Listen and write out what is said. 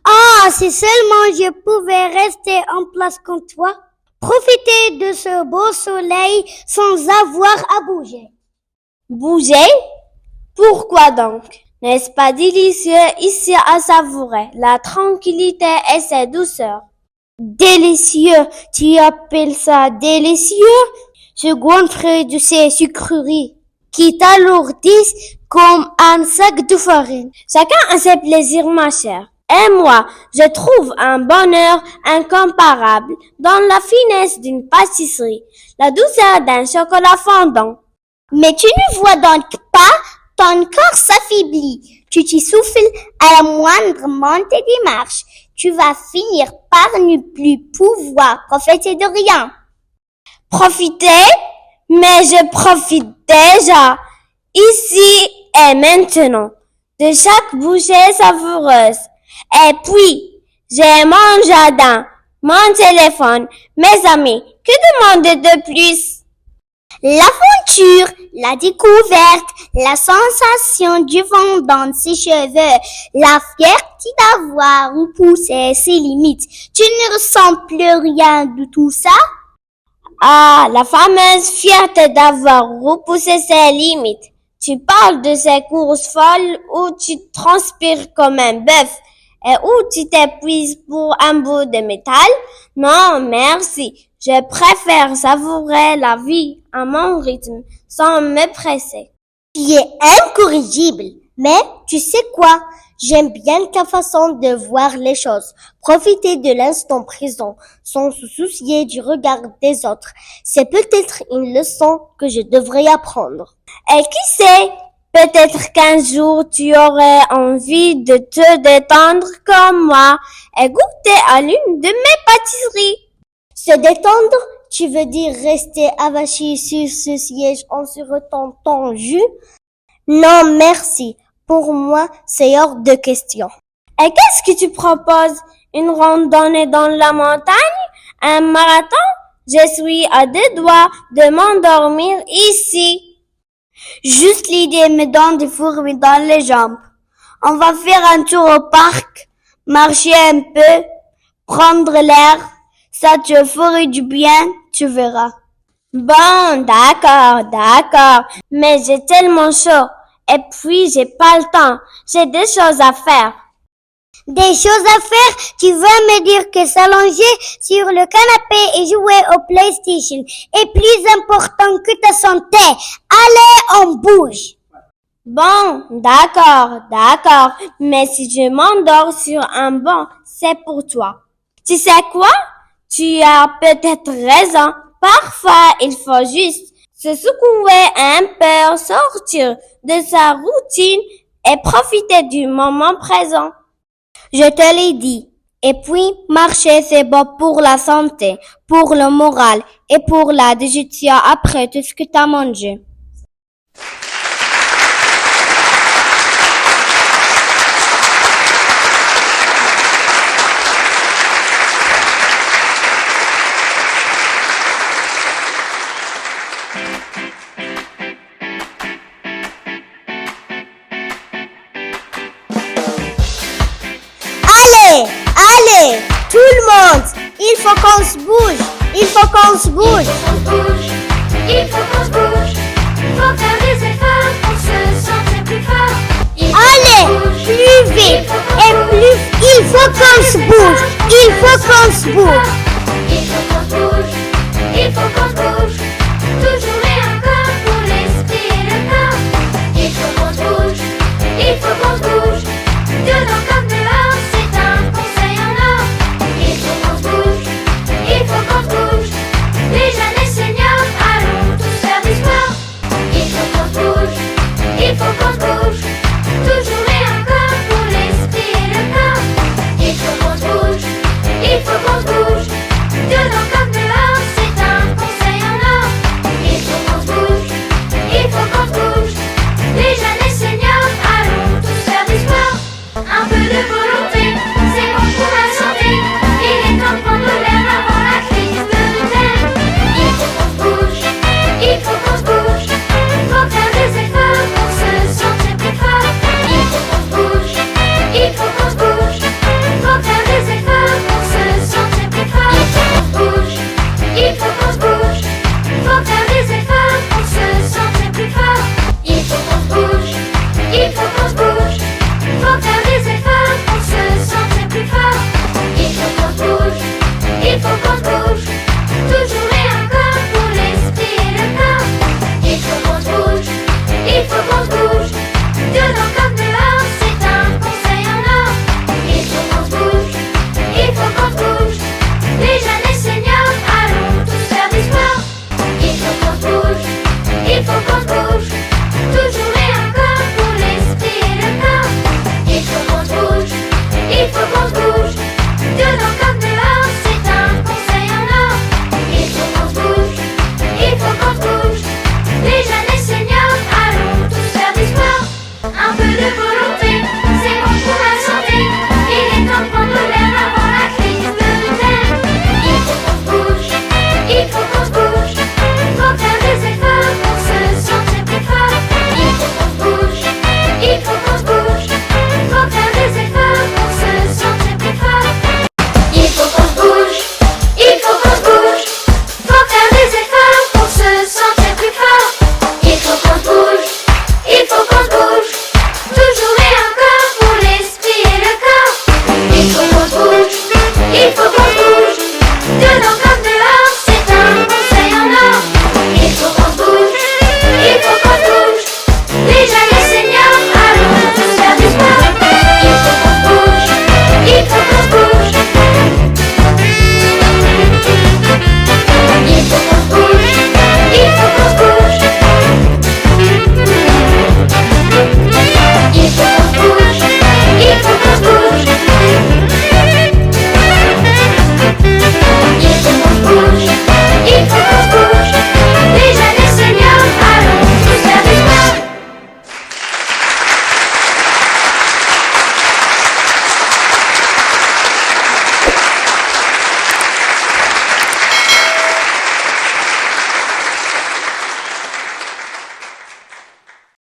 Ah, si seulement je pouvais rester en place comme toi, profiter de ce beau soleil sans avoir à bouger. Bouger? Pourquoi donc? N'est-ce pas délicieux ici à savourer la tranquillité et sa douceur? Délicieux, tu appelles ça délicieux? Je goinfre de ces sucreries qui t'alourdissent comme un sac de farine. Chacun a ses plaisirs, ma chère. Et moi, je trouve un bonheur incomparable dans la finesse d'une pâtisserie, la douceur d'un chocolat fondant. Mais tu ne vois donc pas, ton corps s'affaiblit. Tu t'y souffles à la moindre montée des marches. Tu vas finir par ne plus pouvoir profiter de rien. Profiter? Mais je profite déjà, ici et maintenant, de chaque bouchée savoureuse. Et puis, j'ai mon jardin, mon téléphone, mes amis. Que demander de plus? L'aventure, la découverte, la sensation du vent dans ses cheveux, la fierté d'avoir repoussé ses limites. Tu ne ressens plus rien de tout ça? Ah, la fameuse fierté d'avoir repoussé ses limites. Tu parles de ces courses folles où tu transpires comme un bœuf et où tu t'épuises pour un bout de métal? Non, merci. Je préfère savourer la vie à mon rythme, sans me presser. Tu es incorrigible. Mais, tu sais quoi? J'aime bien ta façon de voir les choses. Profiter de l'instant présent, sans se soucier du regard des autres. C'est peut-être une leçon que je devrais apprendre. Et qui sait? Peut-être qu'un jour tu aurais envie de te détendre comme moi et goûter à l'une de mes pâtisseries. Se détendre, tu veux dire rester avachi sur ce siège en sirotant ton jus? Non, merci. Pour moi, c'est hors de question. Et qu'est-ce que tu proposes? Une randonnée dans la montagne? Un marathon? Je suis à 2 doigts de m'endormir ici. Juste l'idée me donne des fourmis dans les jambes. On va faire un tour au parc, marcher un peu, prendre l'air. Ça te ferait du bien, tu verras. Bon, d'accord. Mais j'ai tellement chaud. Et puis, j'ai pas le temps. J'ai des choses à faire. Des choses à faire? Tu veux me dire que s'allonger sur le canapé et jouer au PlayStation est plus important que ta santé? Allez, on bouge! Bon, d'accord. Mais si je m'endors sur un banc, c'est pour toi. Tu sais quoi? Tu as peut-être raison. Parfois, il faut juste se secouer un peu, sortir de sa routine et profiter du moment présent. Je te l'ai dit. Et puis, marcher, c'est bon pour la santé, pour le moral et pour la digestion après tout ce que tu as mangé. faut qu'on se bouge. Il faut qu'on se bouge. Il faut qu'on se bouge. Faut faire des efforts pour se sentir plus fort. Allez, plus vite et plus. Il faut qu'on se bouge. Il faut qu'on se bouge.